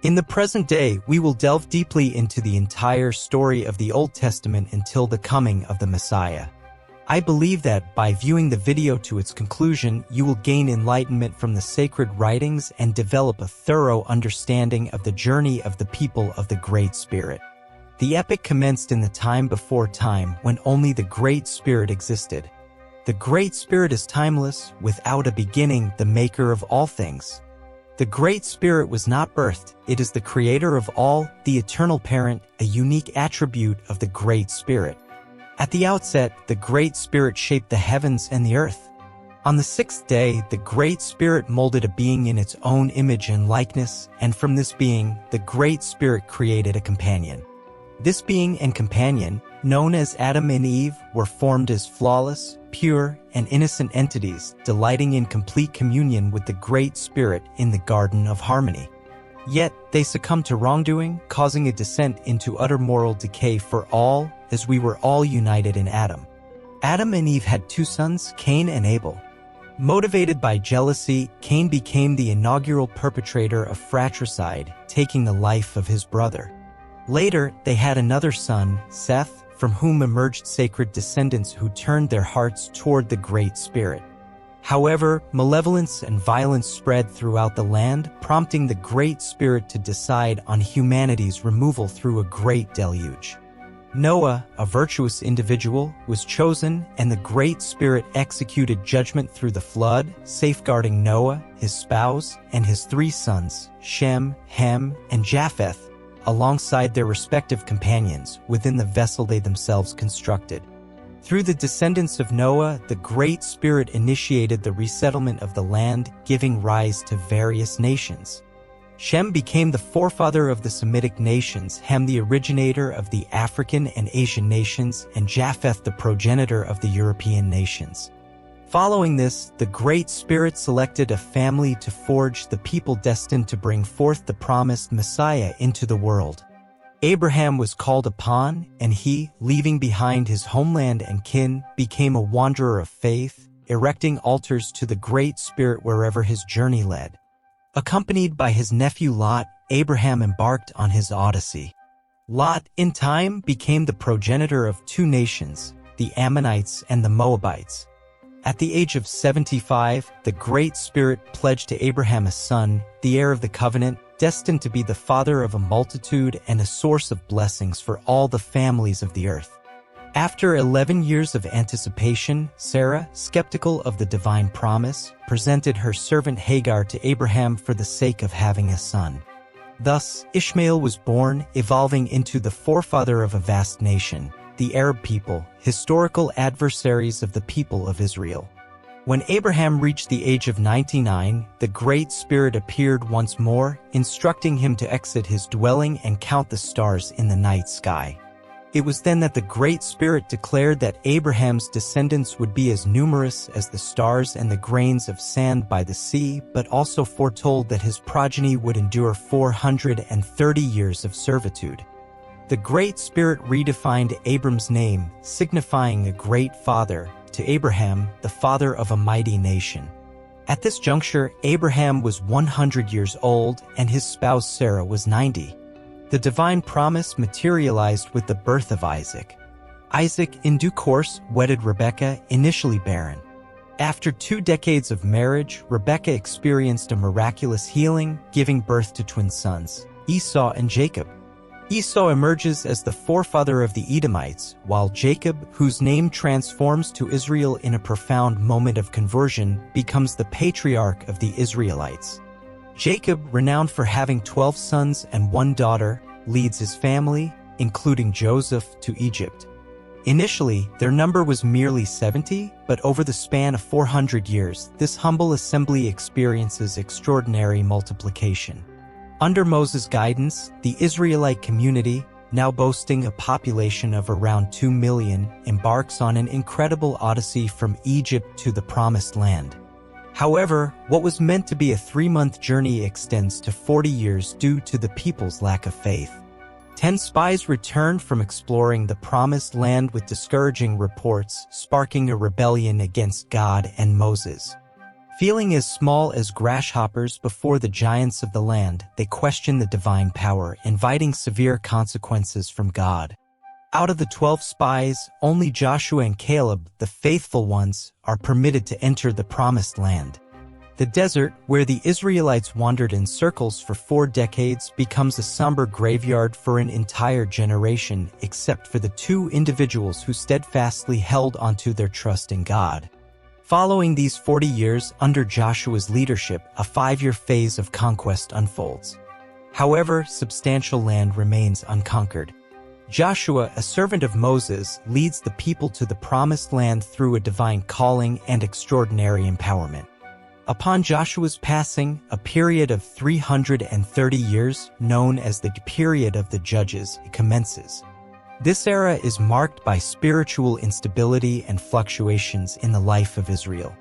In the present day, we will delve deeply into the entire story of the Old Testament until the coming of the Messiah. I believe that, by viewing the video to its conclusion, you will gain enlightenment from the sacred writings and develop a thorough understanding of the journey of the people of the Great Spirit. The epic commenced in the time before time, when only the Great Spirit existed. The Great Spirit is timeless, without a beginning, the maker of all things. The Great Spirit was not birthed, it is the creator of all, the eternal parent, a unique attribute of the Great Spirit. At the outset, the Great Spirit shaped the heavens and the earth. On the sixth day, the Great Spirit molded a being in its own image and likeness, and from this being, the Great Spirit created a companion. This being and companion, known as Adam and Eve, were formed as flawless, pure, and innocent entities, delighting in complete communion with the Great Spirit in the Garden of Harmony. Yet, they succumbed to wrongdoing, causing a descent into utter moral decay for all, as we were all united in Adam. Adam and Eve had two sons, Cain and Abel. Motivated by jealousy, Cain became the inaugural perpetrator of fratricide, taking the life of his brother. Later, they had another son, Seth, from whom emerged sacred descendants who turned their hearts toward the Great Spirit. However, malevolence and violence spread throughout the land, prompting the Great Spirit to decide on humanity's removal through a great deluge. Noah, a virtuous individual, was chosen, and the Great Spirit executed judgment through the flood, safeguarding Noah, his spouse, and his three sons, Shem, Ham, and Japheth, alongside their respective companions within the vessel they themselves constructed. Through the descendants of Noah, the Great Spirit initiated the resettlement of the land, giving rise to various nations. Shem became the forefather of the Semitic nations, Ham the originator of the African and Asian nations, and Japheth the progenitor of the European nations. Following this, the Great Spirit selected a family to forge the people destined to bring forth the promised Messiah into the world. Abraham was called upon, and he, leaving behind his homeland and kin, became a wanderer of faith, erecting altars to the Great Spirit wherever his journey led. Accompanied by his nephew Lot, Abraham embarked on his odyssey. Lot, in time, became the progenitor of two nations, the Ammonites and the Moabites. At the age of 75, the Great Spirit pledged to Abraham a son, the heir of the covenant, destined to be the father of a multitude and a source of blessings for all the families of the earth. After 11 years of anticipation, Sarah, skeptical of the divine promise, presented her servant Hagar to Abraham for the sake of having a son. Thus, Ishmael was born, evolving into the forefather of a vast nation, the Arab people, historical adversaries of the people of Israel. When Abraham reached the age of 99, the Great Spirit appeared once more, instructing him to exit his dwelling and count the stars in the night sky. It was then that the Great Spirit declared that Abraham's descendants would be as numerous as the stars and the grains of sand by the sea, but also foretold that his progeny would endure 430 years of servitude. The Great Spirit redefined Abram's name, signifying a great father, to Abraham, the father of a mighty nation. At this juncture, Abraham was 100 years old, and his spouse Sarah was 90. The divine promise materialized with the birth of Isaac. Isaac, in due course, wedded Rebekah, initially barren. After 2 decades of marriage, Rebekah experienced a miraculous healing, giving birth to twin sons, Esau and Jacob. Esau emerges as the forefather of the Edomites, while Jacob, whose name transforms to Israel in a profound moment of conversion, becomes the patriarch of the Israelites. Jacob, renowned for having 12 sons and 1 daughter, leads his family, including Joseph, to Egypt. Initially, their number was merely 70, but over the span of 400 years, this humble assembly experiences extraordinary multiplication. Under Moses' guidance, the Israelite community, now boasting a population of around 2 million, embarks on an incredible odyssey from Egypt to the Promised Land. However, what was meant to be a 3-month journey extends to 40 years due to the people's lack of faith. 10 spies returned from exploring the Promised Land with discouraging reports, sparking a rebellion against God and Moses. Feeling as small as grasshoppers before the giants of the land, they question the divine power, inviting severe consequences from God. Out of the 12 spies, only Joshua and Caleb, the faithful ones, are permitted to enter the promised land. The desert, where the Israelites wandered in circles for 4 decades, becomes a somber graveyard for an entire generation, except for the 2 individuals who steadfastly held onto their trust in God. Following these 40 years under Joshua's leadership, a 5-year phase of conquest unfolds. However, substantial land remains unconquered. Joshua, a servant of Moses, leads the people to the promised land through a divine calling and extraordinary empowerment. Upon Joshua's passing, a period of 330 years, known as the period of the Judges, commences. This era is marked by spiritual instability and fluctuations in the life of Israel.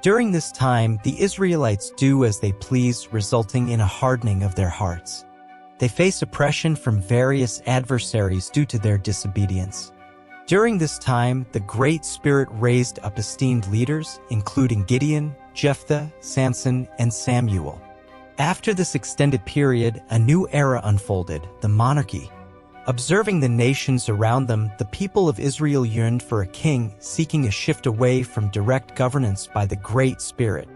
During this time, the Israelites do as they please, resulting in a hardening of their hearts. They face oppression from various adversaries due to their disobedience. During this time, the Great Spirit raised up esteemed leaders, including Gideon, Jephthah, Samson, and Samuel. After this extended period, a new era unfolded, the monarchy. Observing the nations around them, the people of Israel yearned for a king, seeking a shift away from direct governance by the Great Spirit.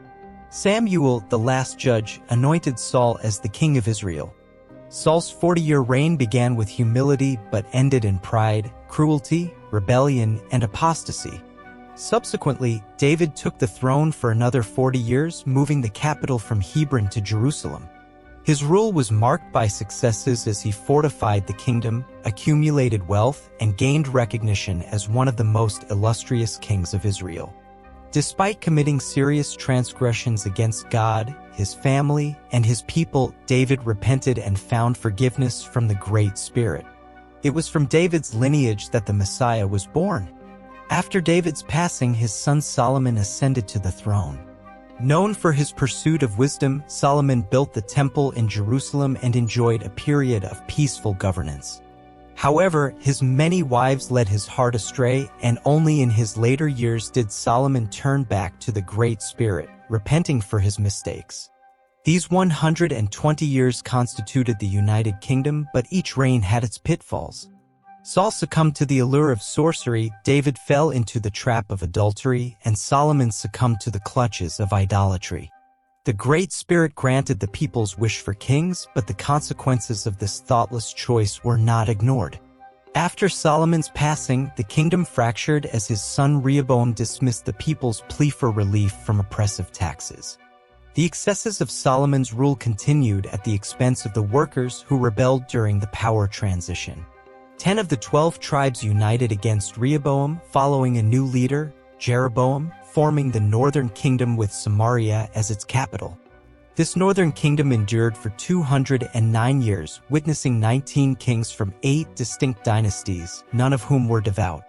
Samuel, the last judge, anointed Saul as the king of Israel. Saul's 40-year reign began with humility but ended in pride, cruelty, rebellion, and apostasy. Subsequently, David took the throne for another 40 years, moving the capital from Hebron to Jerusalem. His rule was marked by successes as he fortified the kingdom, accumulated wealth, and gained recognition as one of the most illustrious kings of Israel. Despite committing serious transgressions against God, his family, and his people, David repented and found forgiveness from the Great Spirit. It was from David's lineage that the Messiah was born. After David's passing, his son Solomon ascended to the throne. Known for his pursuit of wisdom, Solomon built the temple in Jerusalem and enjoyed a period of peaceful governance. However, his many wives led his heart astray, and only in his later years did Solomon turn back to the Great Spirit, repenting for his mistakes. These 120 years constituted the United Kingdom, but each reign had its pitfalls. Saul succumbed to the allure of sorcery, David fell into the trap of adultery, and Solomon succumbed to the clutches of idolatry. The Great Spirit granted the people's wish for kings, but the consequences of this thoughtless choice were not ignored. After Solomon's passing, the kingdom fractured as his son Rehoboam dismissed the people's plea for relief from oppressive taxes. The excesses of Solomon's rule continued at the expense of the workers who rebelled during the power transition. 10 of the 12 tribes united against Rehoboam, following a new leader, Jeroboam, forming the northern kingdom with Samaria as its capital. This northern kingdom endured for 209 years, witnessing 19 kings from 8 distinct dynasties, none of whom were devout.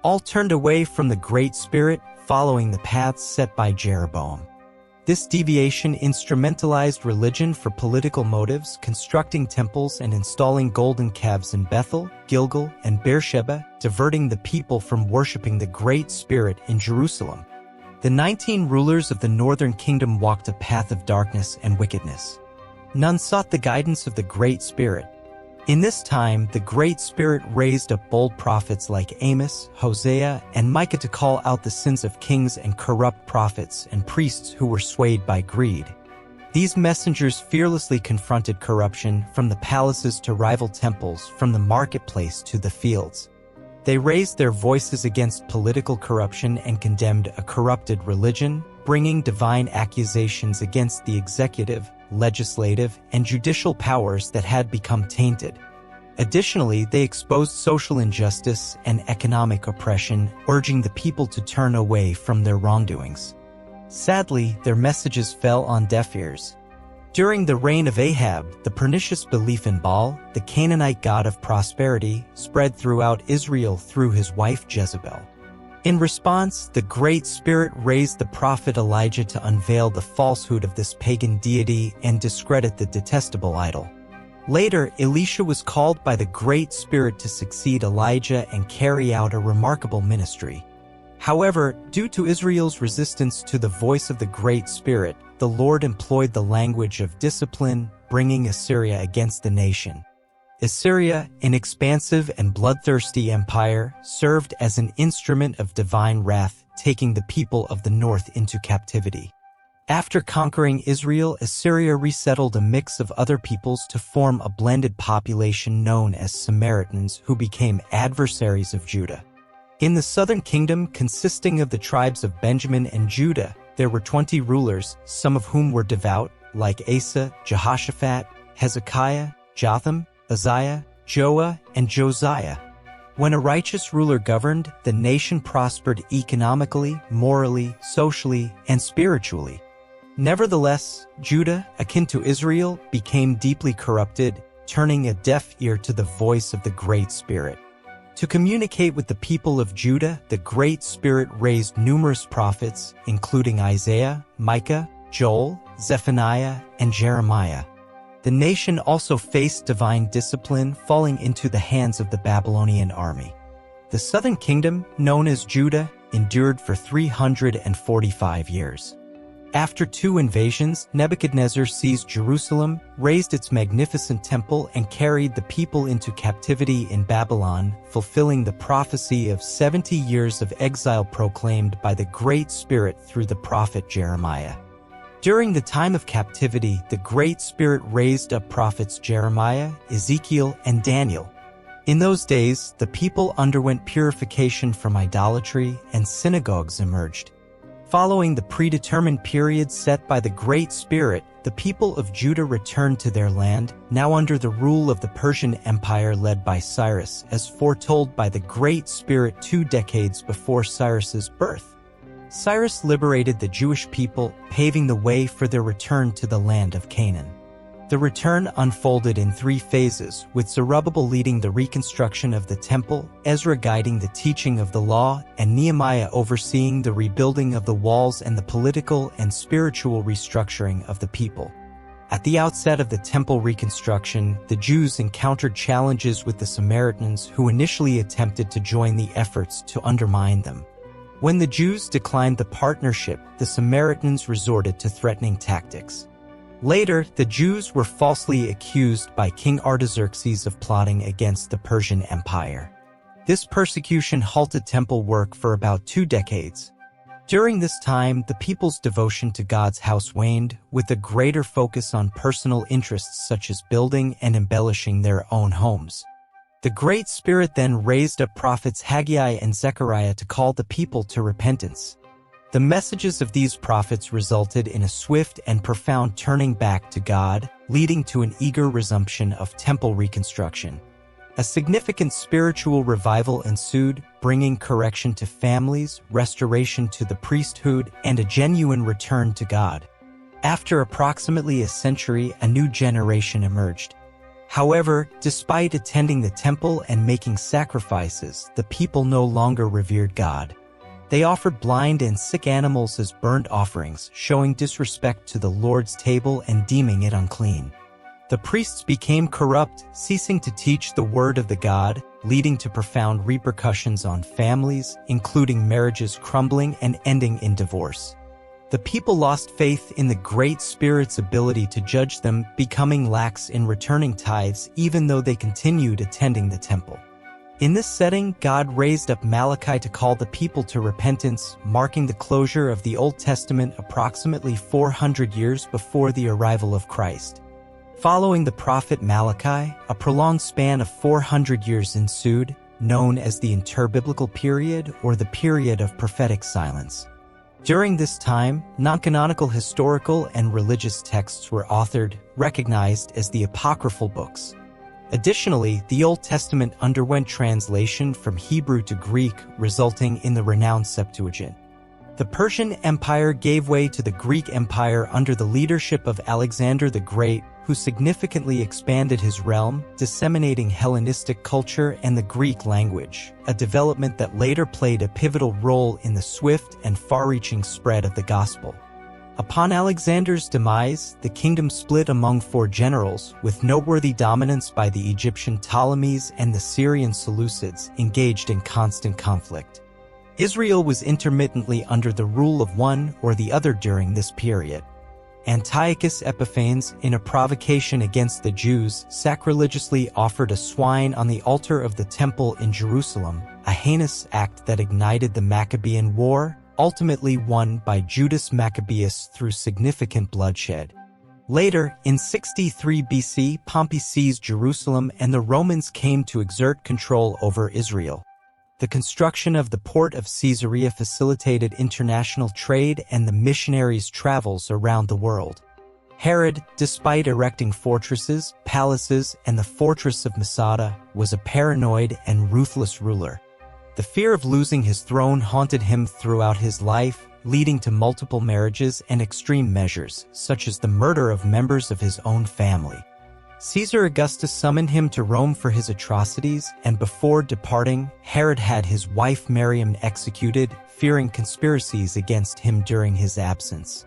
All turned away from the Great Spirit, following the paths set by Jeroboam. This deviation instrumentalized religion for political motives, constructing temples and installing golden calves in Bethel, Gilgal, and Beersheba, diverting the people from worshiping the Great Spirit in Jerusalem. The 19 rulers of the northern kingdom walked a path of darkness and wickedness. None sought the guidance of the Great Spirit. In this time, the Great Spirit raised up bold prophets like Amos, Hosea, and Micah to call out the sins of kings and corrupt prophets and priests who were swayed by greed. These messengers fearlessly confronted corruption, from the palaces to rival temples, from the marketplace to the fields. They raised their voices against political corruption and condemned a corrupted religion, bringing divine accusations against the executive, legislative, and judicial powers that had become tainted. Additionally, they exposed social injustice and economic oppression, urging the people to turn away from their wrongdoings. Sadly, their messages fell on deaf ears. During the reign of Ahab, the pernicious belief in Baal, the Canaanite god of prosperity, spread throughout Israel through his wife Jezebel. In response, the Great Spirit raised the prophet Elijah to unveil the falsehood of this pagan deity and discredit the detestable idol. Later, Elisha was called by the Great Spirit to succeed Elijah and carry out a remarkable ministry. However, due to Israel's resistance to the voice of the Great Spirit, the Lord employed the language of discipline, bringing Assyria against the nation. Assyria, an expansive and bloodthirsty empire, served as an instrument of divine wrath, taking the people of the north into captivity. After conquering Israel, Assyria resettled a mix of other peoples to form a blended population known as Samaritans, who became adversaries of Judah. In the southern kingdom, consisting of the tribes of Benjamin and Judah, there were 20 rulers, some of whom were devout, like Asa, Jehoshaphat, Hezekiah, Jotham, Uzziah, Joah, and Josiah. When a righteous ruler governed, the nation prospered economically, morally, socially, and spiritually. Nevertheless, Judah, akin to Israel, became deeply corrupted, turning a deaf ear to the voice of the Great Spirit. To communicate with the people of Judah, the Great Spirit raised numerous prophets, including Isaiah, Micah, Joel, Zephaniah, and Jeremiah. The nation also faced divine discipline, falling into the hands of the Babylonian army. The southern kingdom, known as Judah, endured for 345 years. After 2 invasions, Nebuchadnezzar seized Jerusalem, razed its magnificent temple, and carried the people into captivity in Babylon, fulfilling the prophecy of 70 years of exile proclaimed by the Great Spirit through the prophet Jeremiah. During the time of captivity, the Great Spirit raised up prophets Jeremiah, Ezekiel, and Daniel. In those days, the people underwent purification from idolatry, and synagogues emerged. Following the predetermined period set by the Great Spirit, the people of Judah returned to their land, now under the rule of the Persian Empire led by Cyrus, as foretold by the Great Spirit 2 decades before Cyrus's birth. Cyrus liberated the Jewish people, paving the way for their return to the land of Canaan. The return unfolded in 3 phases, with Zerubbabel leading the reconstruction of the temple, Ezra guiding the teaching of the law, and Nehemiah overseeing the rebuilding of the walls and the political and spiritual restructuring of the people. At the outset of the temple reconstruction, the Jews encountered challenges with the Samaritans, who initially attempted to join the efforts to undermine them. When the Jews declined the partnership, the Samaritans resorted to threatening tactics. Later, the Jews were falsely accused by King Artaxerxes of plotting against the Persian Empire. This persecution halted temple work for about 2 decades. During this time, the people's devotion to God's house waned, with a greater focus on personal interests such as building and embellishing their own homes. The Great Spirit then raised up prophets Haggai and Zechariah to call the people to repentance. The messages of these prophets resulted in a swift and profound turning back to God, leading to an eager resumption of temple reconstruction. A significant spiritual revival ensued, bringing correction to families, restoration to the priesthood, and a genuine return to God. After approximately a century, a new generation emerged. However, despite attending the temple and making sacrifices, the people no longer revered God. They offered blind and sick animals as burnt offerings, showing disrespect to the Lord's table and deeming it unclean. The priests became corrupt, ceasing to teach the word of the God, leading to profound repercussions on families, including marriages crumbling and ending in divorce. The people lost faith in the Great Spirit's ability to judge them, becoming lax in returning tithes even though they continued attending the temple. In this setting, God raised up Malachi to call the people to repentance, marking the closure of the Old Testament approximately 400 years before the arrival of Christ. Following the prophet Malachi, a prolonged span of 400 years ensued, known as the interbiblical period or the period of prophetic silence. During this time, non-canonical historical and religious texts were authored, recognized as the apocryphal books. Additionally, the Old Testament underwent translation from Hebrew to Greek, resulting in the renowned Septuagint. The Persian Empire gave way to the Greek Empire under the leadership of Alexander the Great, who significantly expanded his realm, disseminating Hellenistic culture and the Greek language, a development that later played a pivotal role in the swift and far-reaching spread of the gospel. Upon Alexander's demise, the kingdom split among 4 generals, with noteworthy dominance by the Egyptian Ptolemies and the Syrian Seleucids, engaged in constant conflict. Israel was intermittently under the rule of one or the other during this period. Antiochus Epiphanes, in a provocation against the Jews, sacrilegiously offered a swine on the altar of the temple in Jerusalem, a heinous act that ignited the Maccabean War, ultimately won by Judas Maccabeus through significant bloodshed. Later, in 63 BC, Pompey seized Jerusalem and the Romans came to exert control over Israel. The construction of the port of Caesarea facilitated international trade and the missionaries' travels around the world. Herod, despite erecting fortresses, palaces, and the fortress of Masada, was a paranoid and ruthless ruler. The fear of losing his throne haunted him throughout his life, leading to multiple marriages and extreme measures, such as the murder of members of his own family. Caesar Augustus summoned him to Rome for his atrocities, and before departing, Herod had his wife Miriam executed, fearing conspiracies against him during his absence.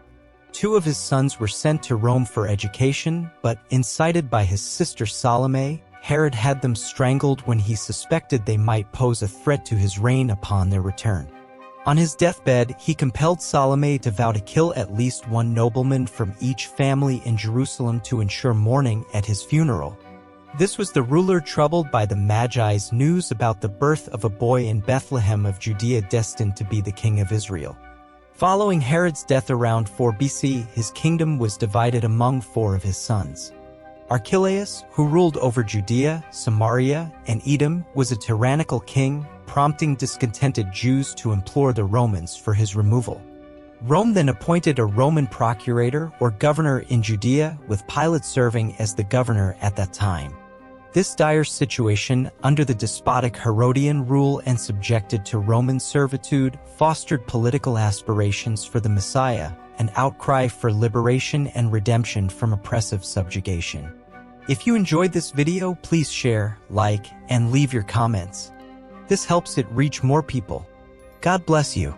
2 of his sons were sent to Rome for education, but, incited by his sister Salome, Herod had them strangled when he suspected they might pose a threat to his reign upon their return. On his deathbed, he compelled Salome to vow to kill at least one nobleman from each family in Jerusalem to ensure mourning at his funeral. This was the ruler troubled by the Magi's news about the birth of a boy in Bethlehem of Judea destined to be the king of Israel. Following Herod's death around 4 BC, his kingdom was divided among 4 of his sons. Archelaus, who ruled over Judea, Samaria, and Edom, was a tyrannical king, prompting discontented Jews to implore the Romans for his removal. Rome then appointed a Roman procurator or governor in Judea, with Pilate serving as the governor at that time. This dire situation, under the despotic Herodian rule and subjected to Roman servitude, fostered political aspirations for the Messiah, an outcry for liberation and redemption from oppressive subjugation. If you enjoyed this video, please share, like, and leave your comments. This helps it reach more people. God bless you.